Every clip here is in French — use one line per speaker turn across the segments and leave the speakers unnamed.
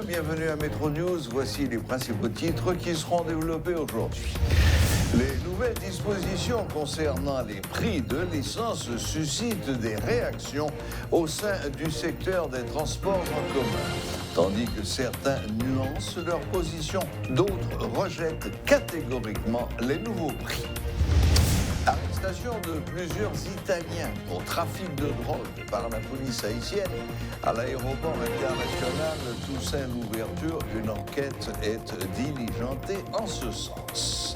messieurs, bienvenue à Métro News. Voici les principaux titres qui seront développés aujourd'hui. Les nouvelles dispositions concernant les prix de l'essence suscitent des réactions au sein du secteur des transports en commun. Tandis que certains nuancent leur position, d'autres rejettent catégoriquement les nouveaux prix. Arrestation de plusieurs Italiens pour trafic de drogue par la police haïtienne à l'aéroport international Toussaint-Louverture. Une enquête est diligentée en ce sens.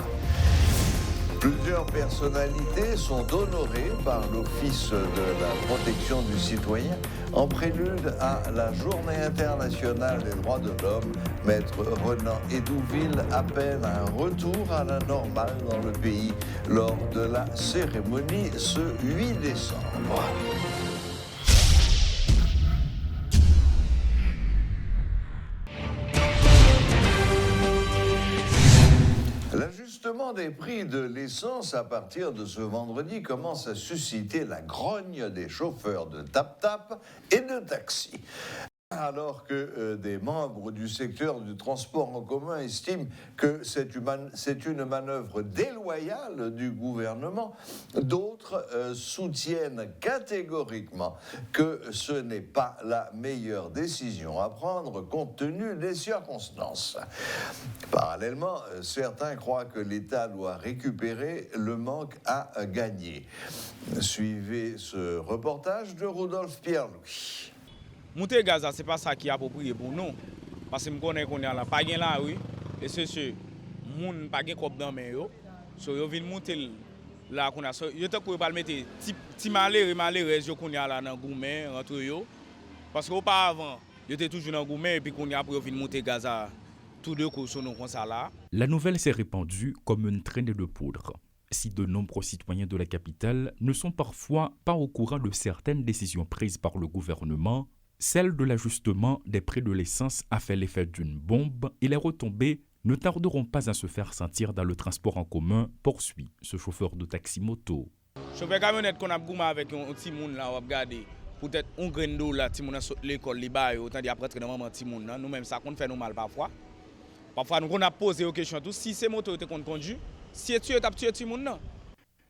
Plusieurs personnalités sont honorées par l'Office de la protection du citoyen en prélude à la Journée internationale des droits de l'homme. Maître Renan Edouville appelle à un retour à la normale dans le pays lors de la cérémonie ce 8 décembre. L'ajustement des prix de l'essence à partir de ce vendredi commence à susciter la grogne des chauffeurs de tap-tap et de taxi. Alors que des membres du secteur du transport en commun estiment que c'est une manœuvre déloyale du gouvernement, d'autres soutiennent catégoriquement que ce n'est pas la meilleure décision à prendre compte tenu des circonstances. Parallèlement, certains croient que l'État doit récupérer le manque à gagner. Suivez ce reportage de Rodolphe Pierre-Louis.
Monter gaz, c'est pas ça qui est approprié pour nous. Parce que nous connaissons qu'on a pas gain là, oui. Et c'est ce moun pas gain comme dans main yo. So yo vinn monter là qu'on a yo tant qu'on pas le mettre petit malheureux yo qu'on a là dans gourmet entre yo. Parce qu'auparavant, yo était toujours dans gourmet et puis qu'on a après yo vinn monter gaz à tous deux coups sur nous comme ça là.
La nouvelle s'est répandue comme une traînée de poudre. Si de nombreux citoyens de la capitale ne sont parfois pas au courant de certaines décisions prises par le gouvernement, celle de l'ajustement des prix de l'essence a fait l'effet d'une bombe et les retombées ne tarderont pas à se faire sentir dans le transport en commun, poursuit ce chauffeur de taxi-moto.
Chauffeur camionnette qu'on a goumé avec un petit monde là, on va regarder. Peut-être un grain d'eau là, petit monde à l'école, les bails, autant dit après dans maman petit monde là, nous-mêmes ça qu'on fait nous mal parfois. Parfois nous on a posé aux questions tout si ces motos étaient qu'on conduit, si tu es tué petit monde là.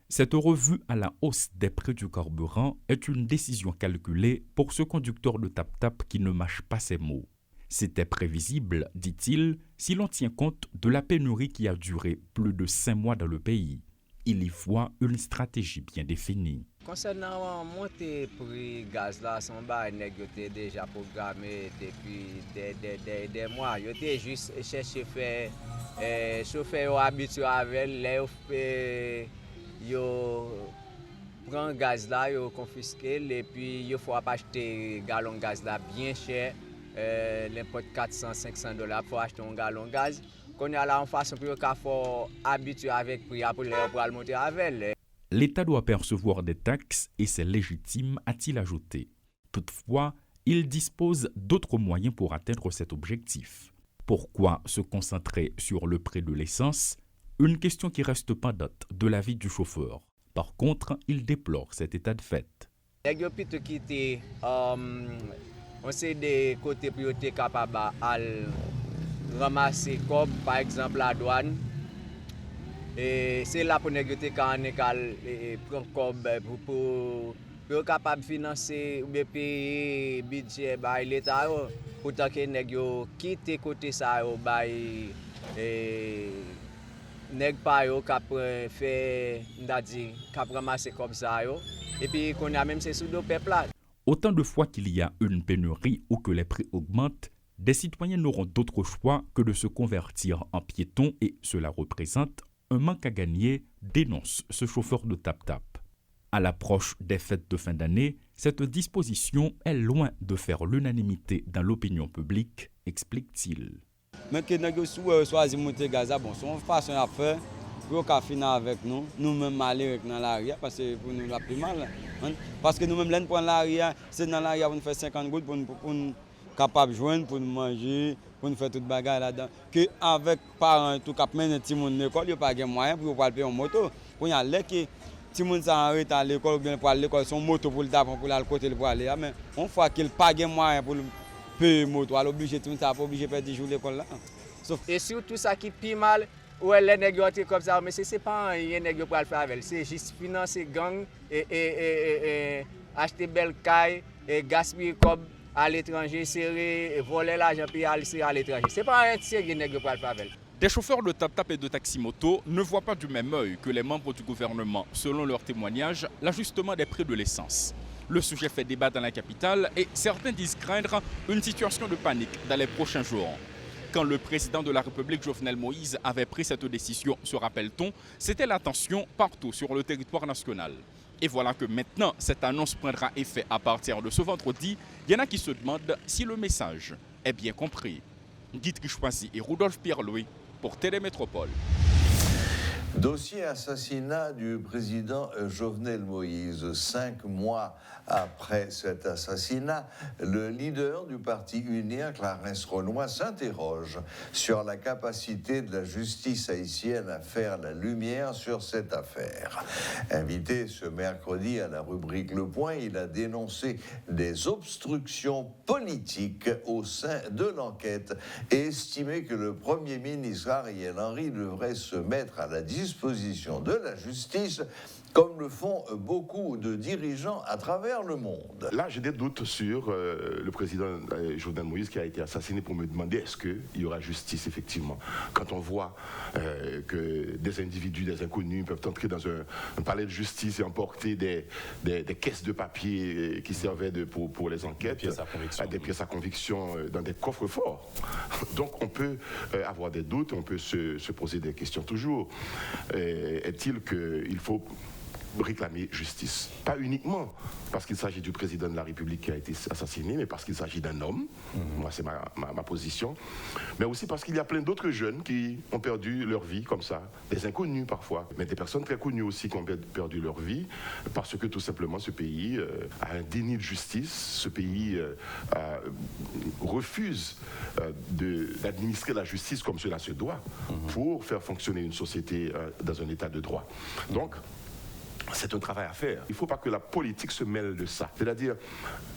Cette revue à la hausse des prix du carburant est une décision calculée pour ce conducteur de tap-tap qui ne mâche pas ses mots. C'était prévisible, dit-il, si l'on tient compte de la pénurie qui a duré plus de 5 mois dans le pays. Il y voit une stratégie bien définie.
Concernant monter prix gaz là, son bar était déjà programmé depuis des mois. Il était juste chercher faire chauffeur habitué avec les yo prend gaz là, yo confisqué et puis il faut acheter gallon gaz là bien cher, n'importe 400-500 $ pour acheter un gallon gaz. Qu'on y a là en façon pour qu'il faut habituer avec prix pour le monter avec.
L'État doit percevoir des taxes et c'est légitime, a-t-il ajouté. Toutefois, il dispose d'autres moyens pour atteindre cet objectif. Pourquoi se concentrer sur le prix de l'essence ? Une question qui reste pendante de l'avis du chauffeur. Par contre, il déplore cet état de fait.
Les gens qui quittent, on sait des côtés priorité capables à ramasser comme par exemple la douane. Et c'est là pour négocier quand on prend pour capable de financer ou payer budget par l'État pour que les quitte côté ça nèg pa yo k'ap fait ndadi k'ap ramasser comme ça yo et puis qu'on a même ces sous peuple là.
Autant de fois qu'il y a une pénurie ou que les prix augmentent, des citoyens n'auront d'autre choix que de se convertir en piétons et cela représente un manque à gagner, dénonce ce chauffeur de tap-tap. À l'approche des fêtes de fin d'année, cette disposition est loin de faire l'unanimité dans l'opinion publique, explique-t-il.
Mais que nous choisissons de monter gaz, bon, c'est une façon à faire pour qu'on finisse avec nous, nous-mêmes aller dans l'arrière, parce que pour nous, la plus mal. Hein? Parce que nous-mêmes, nous prenons l'arrière, c'est dans l'arrière pour nous faire 50 gouttes pour nous capables de joindre, pour nous manger, pour nous faire toute bagarre là-dedans. Que avec parents, tout cap mener petit monde à l'école, il n'y a pas de moyen pour payer en moto. Pour y aller, que petit monde s'arrête à l'école, ou bien pour aller à l'école, son moto pour le tapon, pour aller à côté pour aller. Mais une fois qu'il n'y a pas de moyen payer moto, alors obligé tout ça, pas obligé de perdre 10 jours l'école là. Sauf
Et surtout ça qui pire mal, ouais, les nègres comme ça, mais c'est pas rien nègre pour le faire avec. C'est juste financer gang et acheter belle caille et gaspiller comme à l'étranger, serrer, voler l'argent puis aller à l'étranger. C'est pas un sérieux nègre pour le faire avec.
Des chauffeurs de tap-tap et de taxi-moto ne voient pas du même œil que les membres du gouvernement, selon leurs témoignages, l'ajustement des prix de l'essence. Le sujet fait débat dans la capitale et certains disent craindre une situation de panique dans les prochains jours. Quand le président de la République, Jovenel Moïse, avait pris cette décision, se rappelle-t-on, c'était la tension partout sur le territoire national. Et voilà que maintenant, cette annonce prendra effet à partir de ce vendredi. Il y en a qui se demandent si le message est bien compris. Guy Trichoisi et Rudolf Pierre-Louis pour Télémétropole.
Dossier assassinat du président Jovenel Moïse. 5 mois après cet assassinat, le leader du parti UNIR, Clarence Renoy, s'interroge sur la capacité de la justice haïtienne à faire la lumière sur cette affaire. Invité ce mercredi à la rubrique Le Point, il a dénoncé des obstructions politiques au sein de l'enquête et estimé que le Premier ministre Ariel Henry devrait se mettre à la disposition de la justice, comme le font beaucoup de dirigeants à travers le monde.
Là, j'ai des doutes sur le président Jovenel Moïse qui a été assassiné, pour me demander est-ce qu'il y aura justice effectivement. Quand on voit que des individus, des inconnus peuvent entrer dans un palais de justice et emporter des caisses de papier qui servaient pour les enquêtes, des pièces à conviction dans des coffres forts. Donc on peut avoir des doutes, on peut se poser des questions toujours. Est-il qu'il faut réclamer justice? Pas uniquement parce qu'il s'agit du président de la République qui a été assassiné, mais parce qu'il s'agit d'un homme. Moi, c'est ma position. Mais aussi parce qu'il y a plein d'autres jeunes qui ont perdu leur vie comme ça, des inconnus parfois, mais des personnes très connues aussi qui ont perdu leur vie parce que tout simplement ce pays a un déni de justice, ce pays refuse d'administrer la justice comme cela se doit pour faire fonctionner une société dans un état de droit. Donc, c'est un travail à faire. Il ne faut pas que la politique se mêle de ça. C'est-à-dire,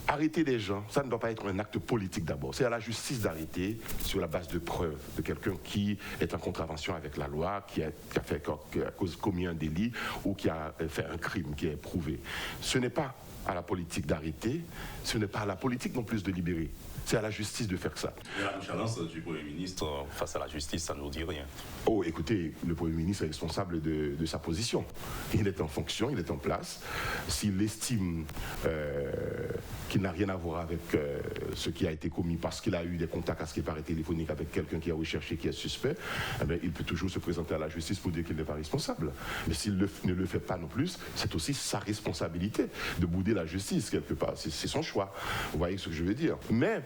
arrêter des gens, ça ne doit pas être un acte politique d'abord. C'est à la justice d'arrêter sur la base de preuves de quelqu'un qui est en contravention avec la loi, qui a commis un délit ou qui a fait un crime qui est prouvé. Ce n'est pas à la politique d'arrêter, ce n'est pas à la politique non plus de libérer. C'est à la justice de faire ça.
Et la nonchalance du Premier ministre face à la justice, ça ne nous dit rien.
Oh, écoutez, le Premier ministre est responsable de sa position. Il est en fonction, il est en place. S'il estime qu'il n'a rien à voir avec ce qui a été commis parce qu'il a eu des contacts à ce qui paraît téléphonique avec quelqu'un qui a recherché, qui est suspect, eh bien, il peut toujours se présenter à la justice pour dire qu'il n'est pas responsable. Mais s'il ne le fait pas non plus, c'est aussi sa responsabilité de bouder la justice quelque part. C'est son choix. Vous voyez ce que je veux dire. Mais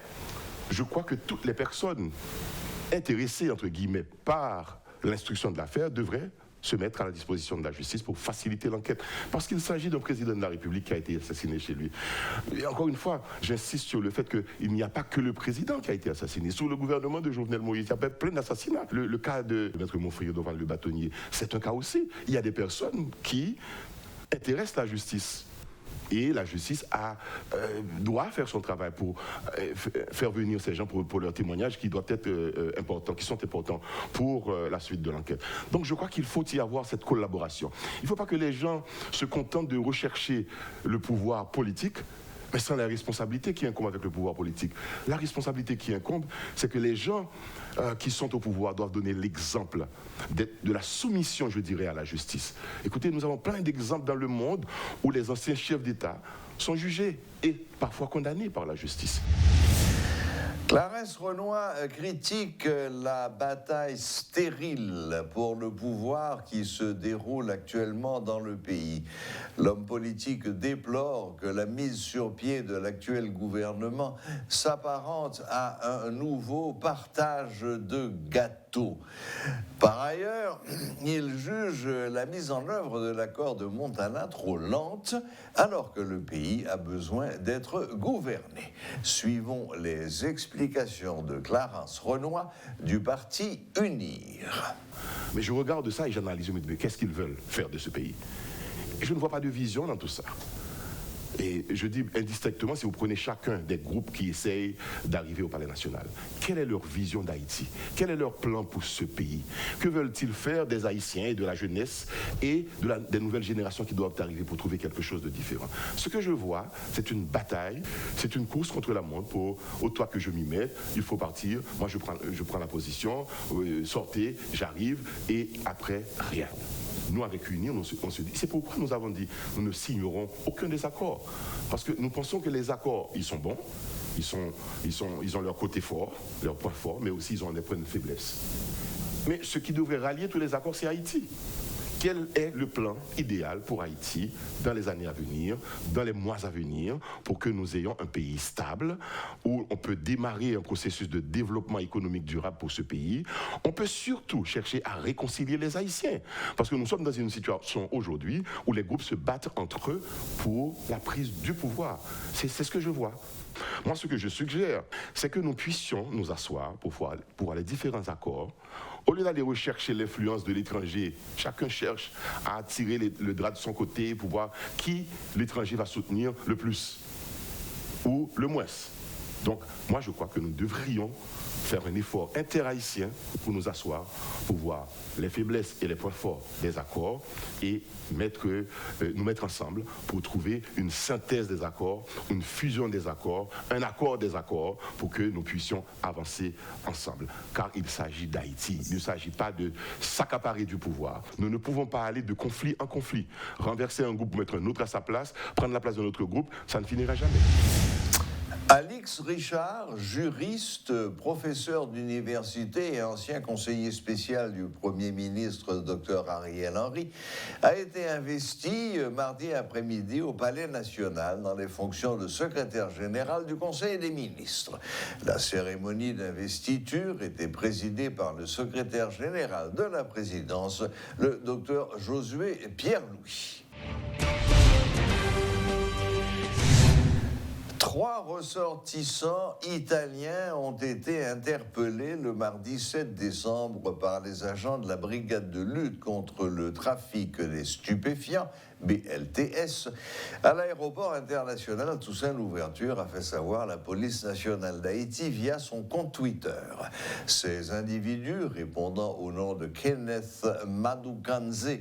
je crois que toutes les personnes intéressées, entre guillemets, par l'instruction de l'affaire devraient se mettre à la disposition de la justice pour faciliter l'enquête. Parce qu'il s'agit d'un président de la République qui a été assassiné chez lui. Et encore une fois, j'insiste sur le fait qu'il n'y a pas que le président qui a été assassiné. Sous le gouvernement de Jovenel Moïse, il y a plein d'assassinats. Le cas de Maître Montfrier Doval, le bâtonnier, c'est un cas aussi. Il y a des personnes qui intéressent la justice. Et la justice doit faire son travail pour faire venir ces gens pour leurs témoignages qui doivent être importants, qui sont importants pour la suite de l'enquête. Donc je crois qu'il faut y avoir cette collaboration. Il ne faut pas que les gens se contentent de rechercher le pouvoir politique, mais sans la responsabilité qui incombe avec le pouvoir politique. La responsabilité qui incombe, c'est que les gens qui sont au pouvoir doivent donner l'exemple de la soumission, je dirais, à la justice. Écoutez, nous avons plein d'exemples dans le monde où les anciens chefs d'État sont jugés et parfois condamnés par la justice.
Clarence Renoy critique la bataille stérile pour le pouvoir qui se déroule actuellement dans le pays. L'homme politique déplore que la mise sur pied de l'actuel gouvernement s'apparente à un nouveau partage de gâteaux. Par ailleurs, il juge la mise en œuvre de l'accord de Montana trop lente, alors que le pays a besoin d'être gouverné. Suivons les explications de Clarence Renoy du parti UNIR.
Mais je regarde ça et j'analyse, mais qu'est-ce qu'ils veulent faire de ce pays? Et je ne vois pas de vision dans tout ça. Et je dis indistinctement, si vous prenez chacun des groupes qui essayent d'arriver au Palais national, quelle est leur vision d'Haïti? Quel est leur plan pour ce pays? Que veulent-ils faire des Haïtiens et de la jeunesse et des nouvelles générations qui doivent arriver pour trouver quelque chose de différent? Ce que je vois, c'est une bataille, c'est une course contre la montre pour, autant que je m'y mette, il faut partir, moi je prends la position, sortez, j'arrive, et après, rien. Nous, avec UNIR, on se dit, c'est pourquoi nous avons dit, nous ne signerons aucun des accords. Parce que nous pensons que les accords, ils sont bons, ils ont leur côté fort, leur point fort, mais aussi ils ont des points de faiblesse. Mais ce qui devrait rallier tous les accords, c'est Haïti. Quel est le plan idéal pour Haïti dans les années à venir, dans les mois à venir, pour que nous ayons un pays stable, où on peut démarrer un processus de développement économique durable pour ce pays. On peut surtout chercher à réconcilier les Haïtiens, parce que nous sommes dans une situation aujourd'hui où les groupes se battent entre eux pour la prise du pouvoir. C'est ce que je vois. Moi, ce que je suggère, c'est que nous puissions nous asseoir pour voir les différents accords. Au lieu d'aller rechercher l'influence de l'étranger, chacun cherche à attirer le drap de son côté pour voir qui l'étranger va soutenir le plus ou le moins. Donc, moi, je crois que nous devrions faire un effort interhaïtien pour nous asseoir, pour voir les faiblesses et les points forts des accords et nous mettre ensemble pour trouver une synthèse des accords, une fusion des accords, un accord des accords pour que nous puissions avancer ensemble. Car il s'agit d'Haïti, il ne s'agit pas de s'accaparer du pouvoir. Nous ne pouvons pas aller de conflit en conflit. Renverser un groupe pour mettre un autre à sa place, prendre la place d'un autre groupe, ça ne finira jamais.
Alix Richard, juriste, professeur d'université et ancien conseiller spécial du Premier ministre Dr Ariel Henry, a été investi mardi après-midi au Palais national dans les fonctions de secrétaire général du Conseil des ministres. La cérémonie d'investiture était présidée par le secrétaire général de la présidence, le Dr Josué Pierre-Louis. 3 ressortissants italiens ont été interpellés le mardi 7 décembre par les agents de la brigade de lutte contre le trafic des stupéfiants, BLTS, à l'aéroport international Toussaint-Louverture, a fait savoir la police nationale d'Haïti via son compte Twitter. Ces individus, répondant au nom de Kenneth Madukanze,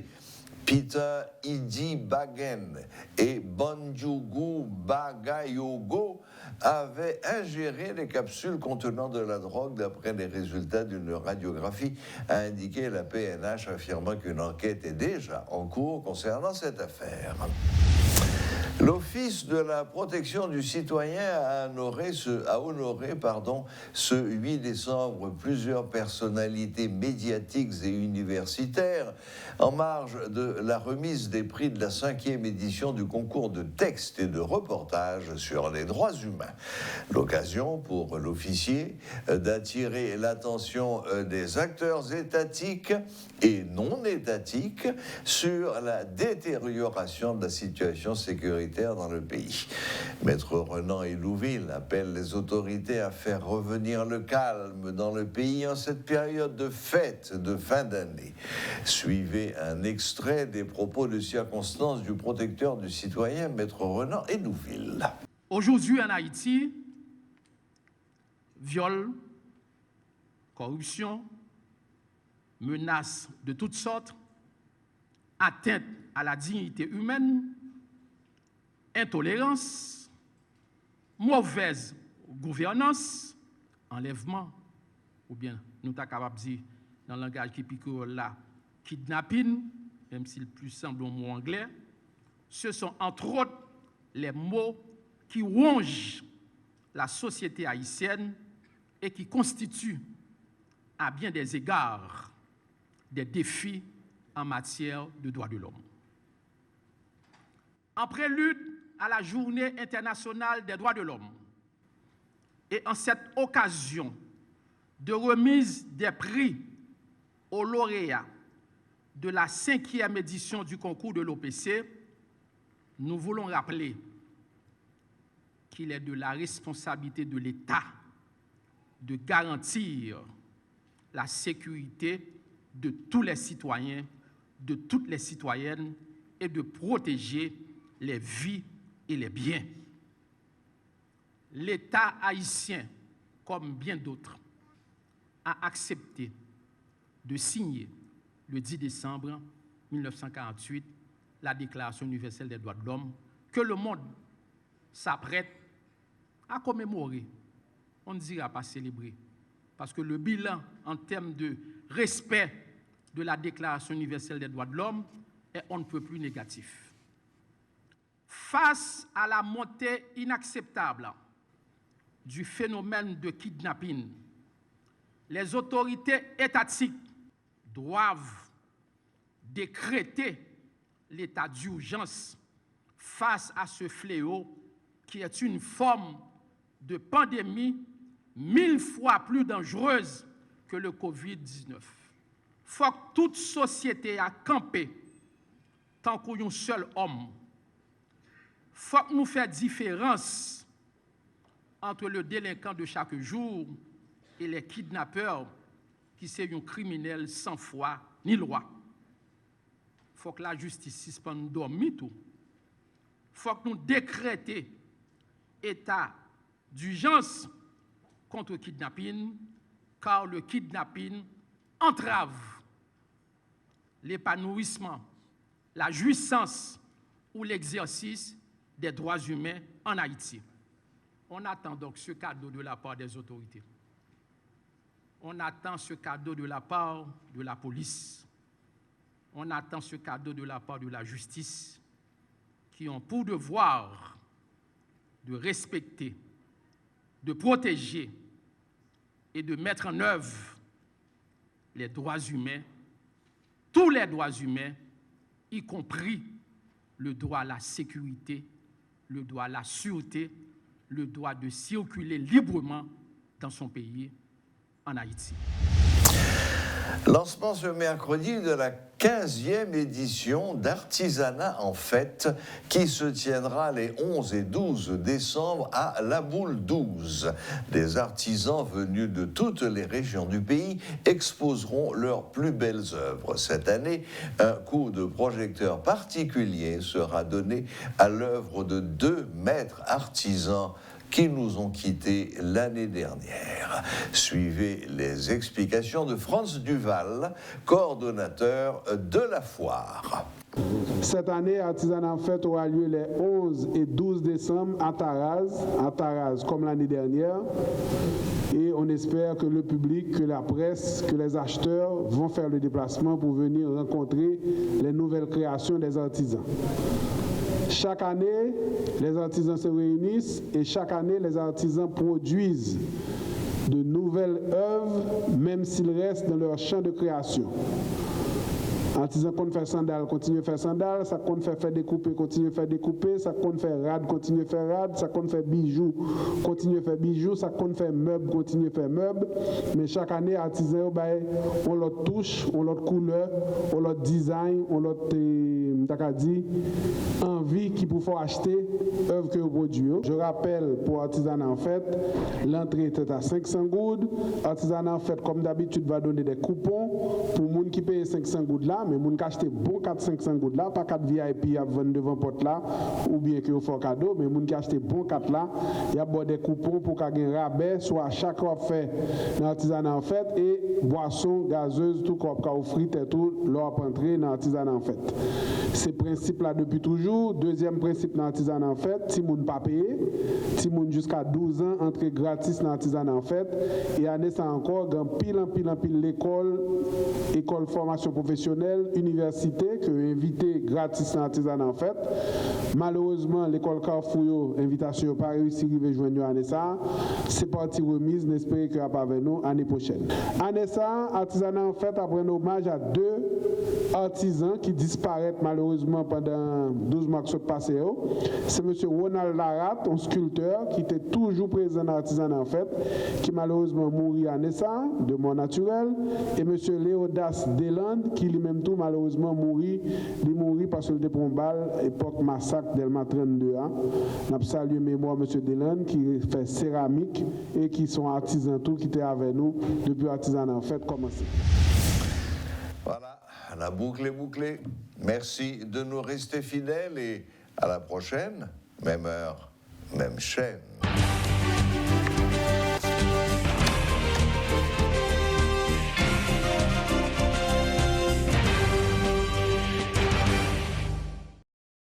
Peter Idi Bagen et Banjugu Bagayogo avaient ingéré des capsules contenant de la drogue d'après les résultats d'une radiographie, a indiqué la PNH, affirmant qu'une enquête est déjà en cours concernant cette affaire. L'Office de la protection du citoyen a honoré ce 8 décembre plusieurs personnalités médiatiques et universitaires en marge de la remise des prix de la 5e édition du concours de textes et de reportages sur les droits humains. L'occasion pour l'officier d'attirer l'attention des acteurs étatiques et non étatiques sur la détérioration de la situation sécuritaire dans le pays. Maître Renan Hélouville appelle les autorités à faire revenir le calme dans le pays en cette période de fête de fin d'année. Suivez un extrait des propos de circonstance du protecteur du citoyen, Maître Renan Hélouville.
Aujourd'hui en Haïti, viol, corruption, menaces de toutes sortes, atteinte à la dignité humaine, intolérance, mauvaise gouvernance, enlèvement, ou bien nous sommes capables de dire dans le langage qui pique là, kidnapping, même s'il plus semble un mot anglais, ce sont entre autres les mots qui rongent la société haïtienne et qui constituent à bien des égards des défis en matière de droits de l'homme. En prélude à la Journée internationale des droits de l'homme et en cette occasion de remise des prix aux lauréats de la 5e édition du concours de l'OPC, nous voulons rappeler qu'il est de la responsabilité de l'État de garantir la sécurité de tous les citoyens, de toutes les citoyennes et de protéger les vies et les biens. L'État haïtien, comme bien d'autres, a accepté de signer le 10 décembre 1948 la Déclaration universelle des droits de l'homme que le monde s'apprête à commémorer. On ne dira pas célébrer, parce que le bilan en termes de respect de la Déclaration universelle des droits de l'homme est on ne peut plus négatif. Face à la montée inacceptable du phénomène de kidnapping, les autorités étatiques doivent décréter l'état d'urgence face à ce fléau qui est une forme de pandémie 1000 fois plus dangereuse que le Covid-19. Il faut que toute société a campé tant qu'un seul homme. Il faut que nous fassions différence entre le délinquant de chaque jour et les kidnappeurs qui sont un criminel sans foi ni loi. Il faut que la justice suspende dormir tout. Il faut que nous décrétions état d'urgence contre le kidnapping, car le kidnapping entrave l'épanouissement, la jouissance ou l'exercice des droits humains en Haïti. On attend donc ce cadeau de la part des autorités. On attend ce cadeau de la part de la police. On attend ce cadeau de la part de la justice, qui ont pour devoir de respecter, de protéger et de mettre en œuvre les droits humains, tous les droits humains, y compris le droit à la sécurité, le droit à la sûreté, le droit de circuler librement dans son pays, en Haïti.
Lancement ce mercredi de la 15e édition d'Artisanat en Fête qui se tiendra les 11 et 12 décembre à La Boule 12. Des artisans venus de toutes les régions du pays exposeront leurs plus belles œuvres. Cette année, un coup de projecteur particulier sera donné à l'œuvre de 2 maîtres artisans qui nous ont quittés l'année dernière. Suivez les explications de Franz Duval, coordonnateur de la foire.
Cette année, Artisanat en Fête aura lieu les 11 et 12 décembre à Taraz comme l'année dernière. Et on espère que le public, que la presse, que les acheteurs vont faire le déplacement pour venir rencontrer les nouvelles créations des artisans. Chaque année, les artisans se réunissent et chaque année, les artisans produisent de nouvelles œuvres, même s'ils restent dans leur champ de création. Artisan qu'on fait sandales, continue à faire sandales, ça qu'on fait découper, continue à faire découper, ça qu'on fait rad, continue à faire rad, ça qu'on fait bijoux, continue à faire bijoux, ça qu'on fait meubles, continue à faire meubles. Mais chaque année, artisan, on leur touche, on leur couleur, on leur design, on leur envie qui pour faire acheter œuvres que vous produisez. Je rappelle pour Artisanat en Fête, l'entrée est à 500 goudes. Artisanat en Fête, comme d'habitude, va donner des coupons pour les gens qui payent 500 goudes là. Mais moun qui bon 400-500 gouttes là, pas 4 VIP à vendre devant porte là, ou bien que vous faites cadeau, mais moun qui achète bon 4 là, il y a des coupons pour qu'il y ait un rabais, soit à chaque offre fait dans l'artisanat en fête, et boissons, gazeuses, tout qu'on offre et tout, leur entrer dans l'artisanat en fête. C'est principe là depuis toujours. Deuxième principe dans l'artisanat en fête, si moun pas payé, si moun jusqu'à 12 ans, entrer gratis dans l'artisanat en fête, et année ça encore, grand pile l'école formation professionnelle, université que invité gratis dans l'artisanat en fait. Malheureusement, l'école Carrefour, invitation n'a pas réussi à joindre année ça. C'est parti remise, n'espérons qu'il n'y a pas avec nous l'année prochaine. Année ça, artisanat en fait après un hommage à 2 artisans qui disparaissent malheureusement pendant 12 mois qui sont passés. C'est M. Ronald Larat, un sculpteur qui était toujours présent dans l'artisanat en fait, qui malheureusement mourit à Nessa, de mort naturelle, et M. Léodas Deland, qui lui-même tout malheureusement mourit parce qu'il était pour une balle, époque massacre d'Elma 32. Nous avons salué mémoire M. Deland qui fait céramique et qui sont artisans tout qui étaient avec nous depuis l'artisanat en fait commencé.
Voilà, la boucle est bouclée. Merci de nous rester fidèles et à la prochaine. même heure, même chaîne.